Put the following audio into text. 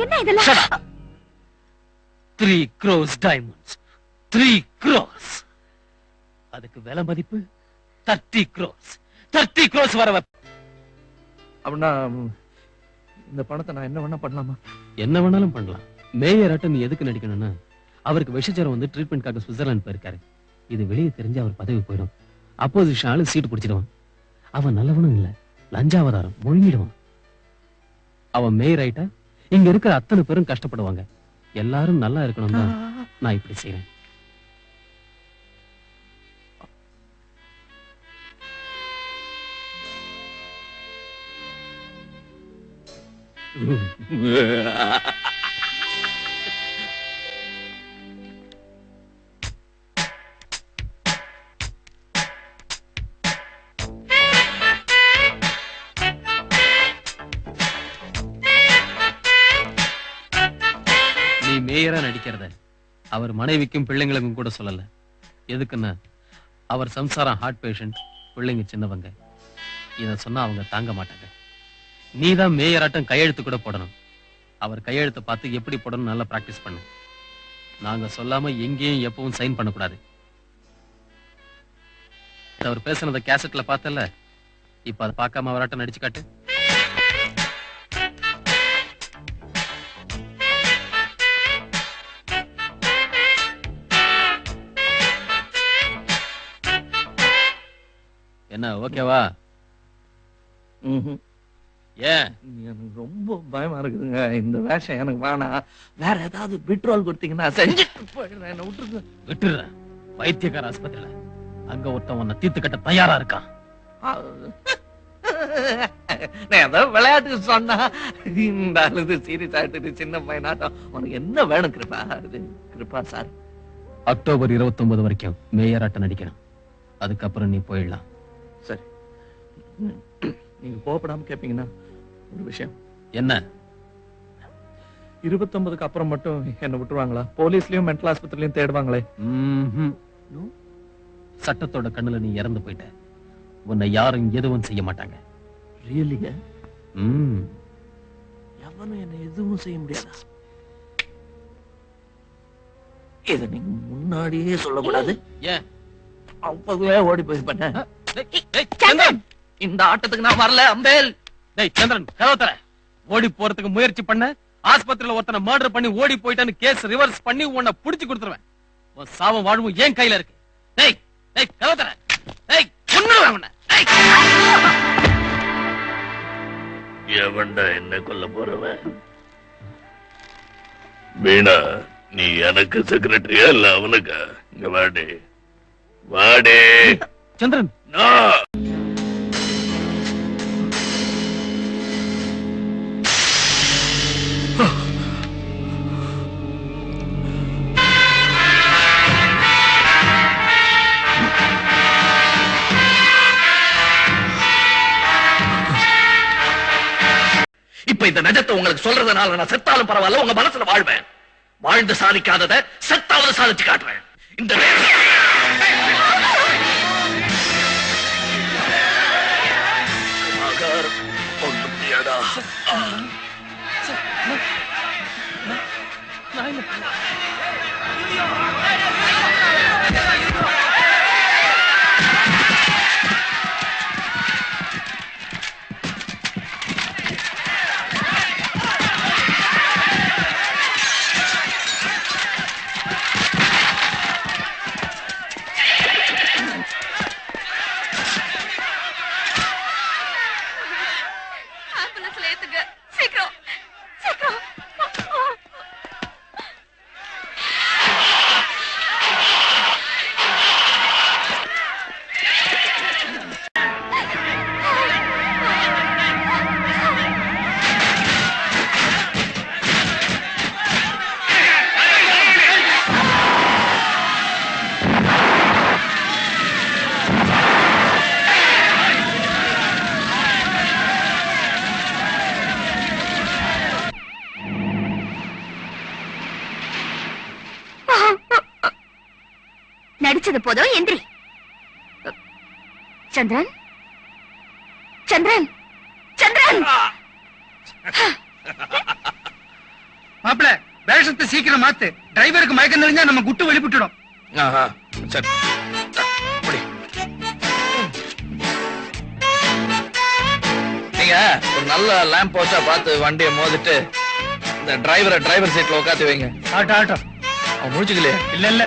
என்ன இதெல்லாம்? 3 crores diamonds. 3 crores. அதுக்கு விலை மதிப்பு 30 crores. 30 crores வர அப்படின்னா இந்த பணத்தை நான் என்ன வேணா பண்ணலாமா? என்ன வேணாலும் பண்ணலாம். மேயராட்ட நீ எதுக்கு நடிக்கணும்னா, அவருக்கு விஷஜரம் வந்து ட்ரீட்மெண்ட்காக சுவிட்சர்லாந்து போயிருக்காரு. இது வெளியே தெரிஞ்சு அவர் பதவி போயிடும். அப்போசிஷன் ஆளு சீட்டு பிடிச்சிடுவான். அவன் நல்லவனும் இல்ல, லஞ்சாவதாரம் முழுங்கிடுவான். அவன் மேயர் ஆயிட்டா இங்க இருக்கிற அத்தனை பேரும் கஷ்டப்படுவாங்க. எல்லாரும் நல்லா இருக்கணும் தான் நான் இப்படி செய்யறேன். நீ மேயரா நடிக்கிறத அவர் மனைவிக்கும் பிள்ளைங்களுக்கும் கூட சொல்லல. எதுக்குன்னா அவர் சம்சாரம் ஹார்ட் பேஷண்ட், பிள்ளைங்க சின்னவங்க. இத சொன்னா அவங்க தாங்க மாட்டாங்க. நீதான் மேயராட்டம் கையெழுத்து கூட போடணும். அவர் கையெழுத்தை பார்த்து எப்படி போடணும் நல்லா பிராக்டிஸ் பண்ணு. நாங்க சொல்லாம எங்கேயும் எப்பவும் சைன் பண்ணக்கூடாது. அவர் பேசுனத கேசட்ல பார்த்தல, இப்ப அதை பார்க்காம அவராட்டம் நடிச்சு காட்டு. என்ன ஓகேவா? ஏன் எனக்கு ரொம்ப பயமா இருக்குதுங்க. இந்த வேஷம் எனக்கு வேணாம். வேற ஏதாவது பெட்ரோல் கொடுத்தீங்கன்னா செஞ்சுட்டு போயிடுறேன். என்ன விட்டுருங்க. விட்டுறேன். வைத்தியக்கார ஆஸ்பத்திரியில அங்க ஒருத்தன் உன்னை தீர்த்து கட்ட தயாரா இருக்கான். நான் ஏதோ விளையாட்டுக்கு சொன்னா இந்த அழுது சீரியஸ் ஆயிட்டு சின்ன பையனாட்டம். உனக்கு என்ன வேணும் கிருபா? கிருபா சார், அக்டோபர் 29 வரைக்கும் மேயராட்டம் நடிக்கணும். அதுக்கப்புறம் நீ போயிடலாம். சரி, நீங்க கோபப்படாம கேப்பீங்கன்னா ஒரு விஷயம். என்ன? 29க்கு அப்புறம் மட்டும் என்ன விட்டுருவாங்களா? போலீஸ்லயும் மென்டல் ஆஸ்பத்திரிலயும் தேடுவாங்களே. சட்டத்தோட கண்ணுல நீ இறந்து போயிட்ட. உன்னை யாரும் எதுவும் செய்ய மாட்டாங்க. ரியலிங்க? எவனும் என்ன எதுவும் செய்ய முடியாதா? இத நீங்க முன்னாடியே சொல்லக்கூடாது. ஏன்? அப்பவே ஓடி போயிருப்பேன். இந்த ஆட்டத்துக்கு நான் வரல. அம்பேல், சந்திரன் கதவத்தர. ஓடி போறதுக்கு முயற்சி பண்ண, ஆஸ்பத்திரியில ஒருத்தனை மர்டர் பண்ணி ஓடி போயிட்டான்னு கேஸ் ரிவர்ஸ் பண்ணி உன்னை புடிச்சு கொடுத்துருவேன். உன் சாவும் வாழ்வும் ஏன் கையில இருக்கு. கதவத்தர. எவன்டா என்ன கொல்ல போறவன்? வீணா, நீ எனக்கு செக்ரட்டரியா இல்ல அவனுக்கு? இங்க வாடே வாடே. சந்திரன், இப்ப இந்த நிஜத்தை உங்களுக்கு சொல்றதுனால நான் செத்தாலும் பரவாயில்ல, உங்க மனசுல வாழ்வேன். வாழ்ந்து சாதிக்காதத செத்தாவது சாதிச்சு காட்டுறேன். இந்த ஒண்ணு முடியாதா? நடிச்சது போதும், எந்திரி. சந்திரன், சந்திரன், சந்திரன் மாப்பிள வேஷத்தை சீக்கிரம் மாத்து. டிரைவருக்கு மயக்கம் தெரிஞ்சா நம்ம குட்டு வெளிப்பட்டுடும். ஆஹா, சரி அப்படி. நீங்க ஒரு நல்ல லேம்ப் போஸ்டா பார்த்து வண்டியை மோதிட்டு இந்த டிரைவர் சீட்ல உட்காந்து வைங்க. ஆட்டோ ஆட்டோ அவன் முடிச்சுக்கலையே. இல்ல இல்ல